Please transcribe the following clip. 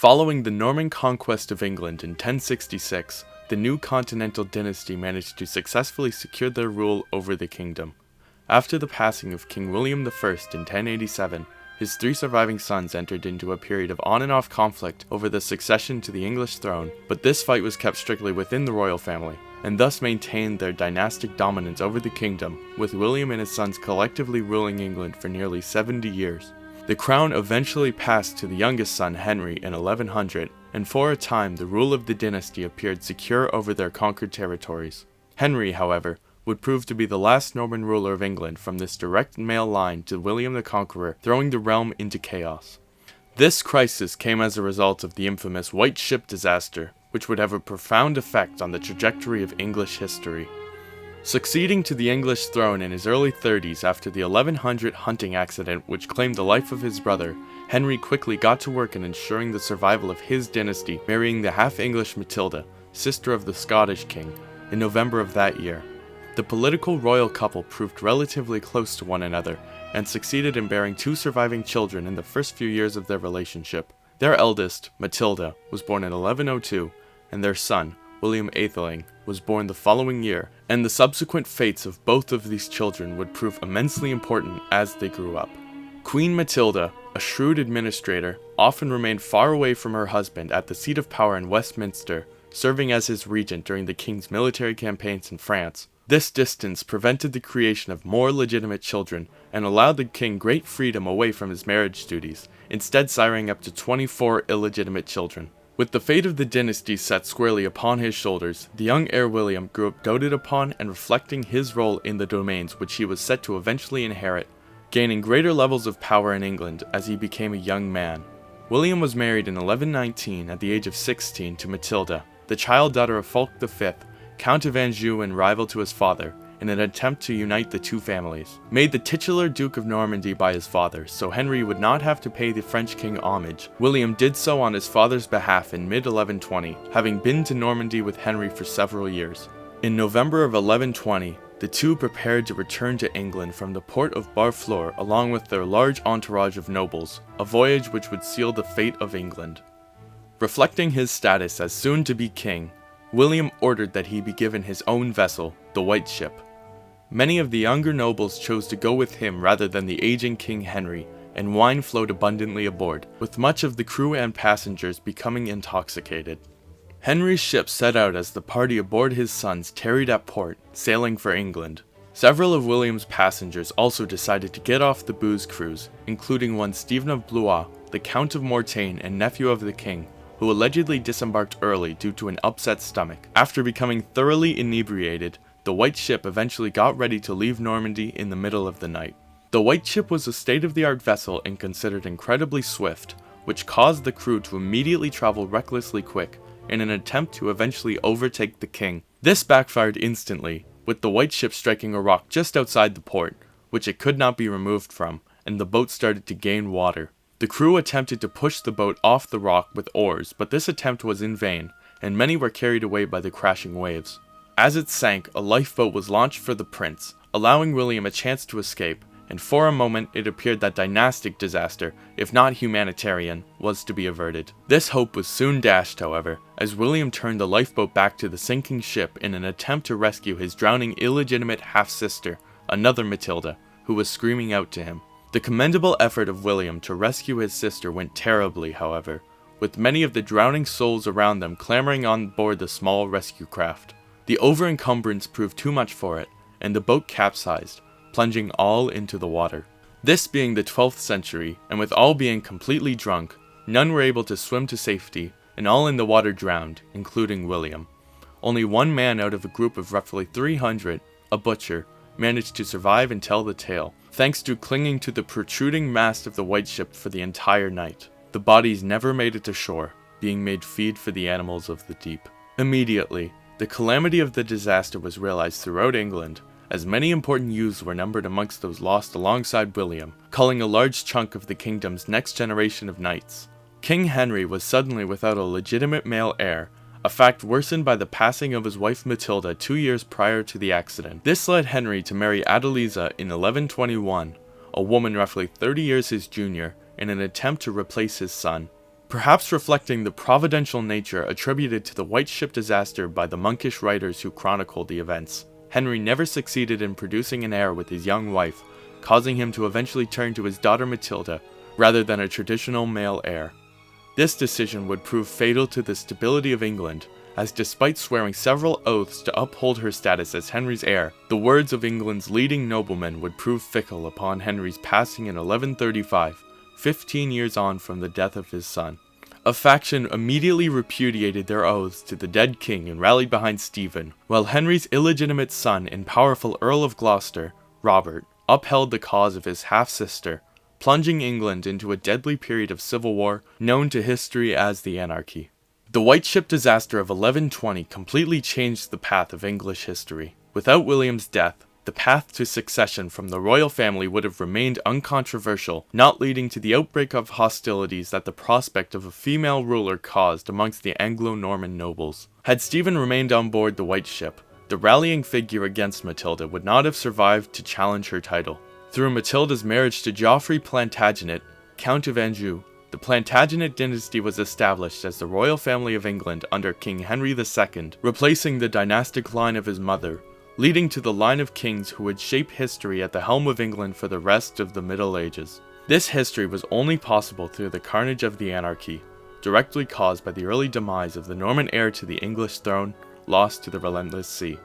Following the Norman Conquest of England in 1066, the new continental dynasty managed to successfully secure their rule over the kingdom. After the passing of King William the in 1087, his three surviving sons entered into a period of on-and-off conflict over the succession to the English throne, but this fight was kept strictly within the royal family, and thus maintained their dynastic dominance over the kingdom, with William and his sons collectively ruling England for nearly 70 years. The crown eventually passed to the youngest son Henry in 1100, and for a time the rule of the dynasty appeared secure over their conquered territories. Henry, however, would prove to be the last Norman ruler of England from this direct male line to William the Conqueror, throwing the realm into chaos. This crisis came as a result of the infamous White Ship disaster, which would have a profound effect on the trajectory of English history. Succeeding to the English throne in his early 30s after the 1100 hunting accident which claimed the life of his brother, Henry quickly got to work in ensuring the survival of his dynasty, marrying the half-English Matilda, sister of the Scottish king, in November of that year. The political royal couple proved relatively close to one another, and succeeded in bearing two surviving children in the first few years of their relationship. Their eldest, Matilda, was born in 1102, and their son, William Atheling, was born the following year, and the subsequent fates of both of these children would prove immensely important as they grew up. Queen Matilda, a shrewd administrator, often remained far away from her husband at the seat of power in Westminster, serving as his regent during the king's military campaigns in France. This distance prevented the creation of more legitimate children and allowed the king great freedom away from his marriage duties, instead siring up to 24 illegitimate children. With the fate of the dynasty set squarely upon his shoulders, the young heir William grew up doted upon and reflecting his role in the domains which he was set to eventually inherit, gaining greater levels of power in England as he became a young man. William was married in 1119 at the age of 16 to Matilda, the child daughter of Fulk V, Count of Anjou and rival to his father, in an attempt to unite the two families. Made the titular Duke of Normandy by his father, so Henry would not have to pay the French king homage, William did so on his father's behalf in mid-1120, having been to Normandy with Henry for several years. In November of 1120, the two prepared to return to England from the port of Barfleur along with their large entourage of nobles, a voyage which would seal the fate of England. Reflecting his status as soon-to-be king, William ordered that he be given his own vessel, the White Ship. Many of the younger nobles chose to go with him rather than the aging King Henry, and wine flowed abundantly aboard, with much of the crew and passengers becoming intoxicated. Henry's ship set out as the party aboard his sons tarried at port, sailing for England. Several of William's passengers also decided to get off the booze cruise, including one Stephen of Blois, the Count of Mortain and nephew of the king, who allegedly disembarked early due to an upset stomach. After becoming thoroughly inebriated, the White Ship eventually got ready to leave Normandy in the middle of the night. The White Ship was a state-of-the-art vessel and considered incredibly swift, which caused the crew to immediately travel recklessly quick in an attempt to eventually overtake the king. This backfired instantly, with the White Ship striking a rock just outside the port, which it could not be removed from, and the boat started to gain water. The crew attempted to push the boat off the rock with oars, but this attempt was in vain, and many were carried away by the crashing waves. As it sank, a lifeboat was launched for the prince, allowing William a chance to escape, and for a moment it appeared that dynastic disaster, if not humanitarian, was to be averted. This hope was soon dashed, however, as William turned the lifeboat back to the sinking ship in an attempt to rescue his drowning illegitimate half-sister, another Matilda, who was screaming out to him. The commendable effort of William to rescue his sister went terribly, however, with many of the drowning souls around them clamoring on board the small rescue craft. The over-encumbrance proved too much for it, and the boat capsized, plunging all into the water. This being the 12th century, and with all being completely drunk, none were able to swim to safety, and all in the water drowned, including William. Only one man out of a group of roughly 300, a butcher, managed to survive and tell the tale, thanks to clinging to the protruding mast of the White Ship for the entire night. The bodies never made it to shore, being made feed for the animals of the deep. Immediately, the calamity of the disaster was realized throughout England, as many important youths were numbered amongst those lost alongside William, culling a large chunk of the kingdom's next generation of knights. King Henry was suddenly without a legitimate male heir, a fact worsened by the passing of his wife Matilda 2 years prior to the accident. This led Henry to marry Adeliza in 1121, a woman roughly 30 years his junior, in an attempt to replace his son. Perhaps reflecting the providential nature attributed to the White Ship disaster by the monkish writers who chronicled the events, Henry never succeeded in producing an heir with his young wife, causing him to eventually turn to his daughter Matilda rather than a traditional male heir. This decision would prove fatal to the stability of England, as despite swearing several oaths to uphold her status as Henry's heir, the words of England's leading noblemen would prove fickle upon Henry's passing in 1135, 15 years on from the death of his son. A faction immediately repudiated their oaths to the dead king and rallied behind Stephen, while Henry's illegitimate son and powerful Earl of Gloucester, Robert, upheld the cause of his half-sister, plunging England into a deadly period of civil war known to history as the Anarchy. The White Ship disaster of 1120 completely changed the path of English history. Without William's death, the path to succession from the royal family would have remained uncontroversial, not leading to the outbreak of hostilities that the prospect of a female ruler caused amongst the Anglo-Norman nobles. Had Stephen remained on board the White Ship, the rallying figure against Matilda would not have survived to challenge her title. Through Matilda's marriage to Geoffrey Plantagenet, Count of Anjou, the Plantagenet dynasty was established as the royal family of England under King Henry II, replacing the dynastic line of his mother, leading to the line of kings who would shape history at the helm of England for the rest of the Middle Ages. This history was only possible through the carnage of the Anarchy, directly caused by the early demise of the Norman heir to the English throne, lost to the relentless sea.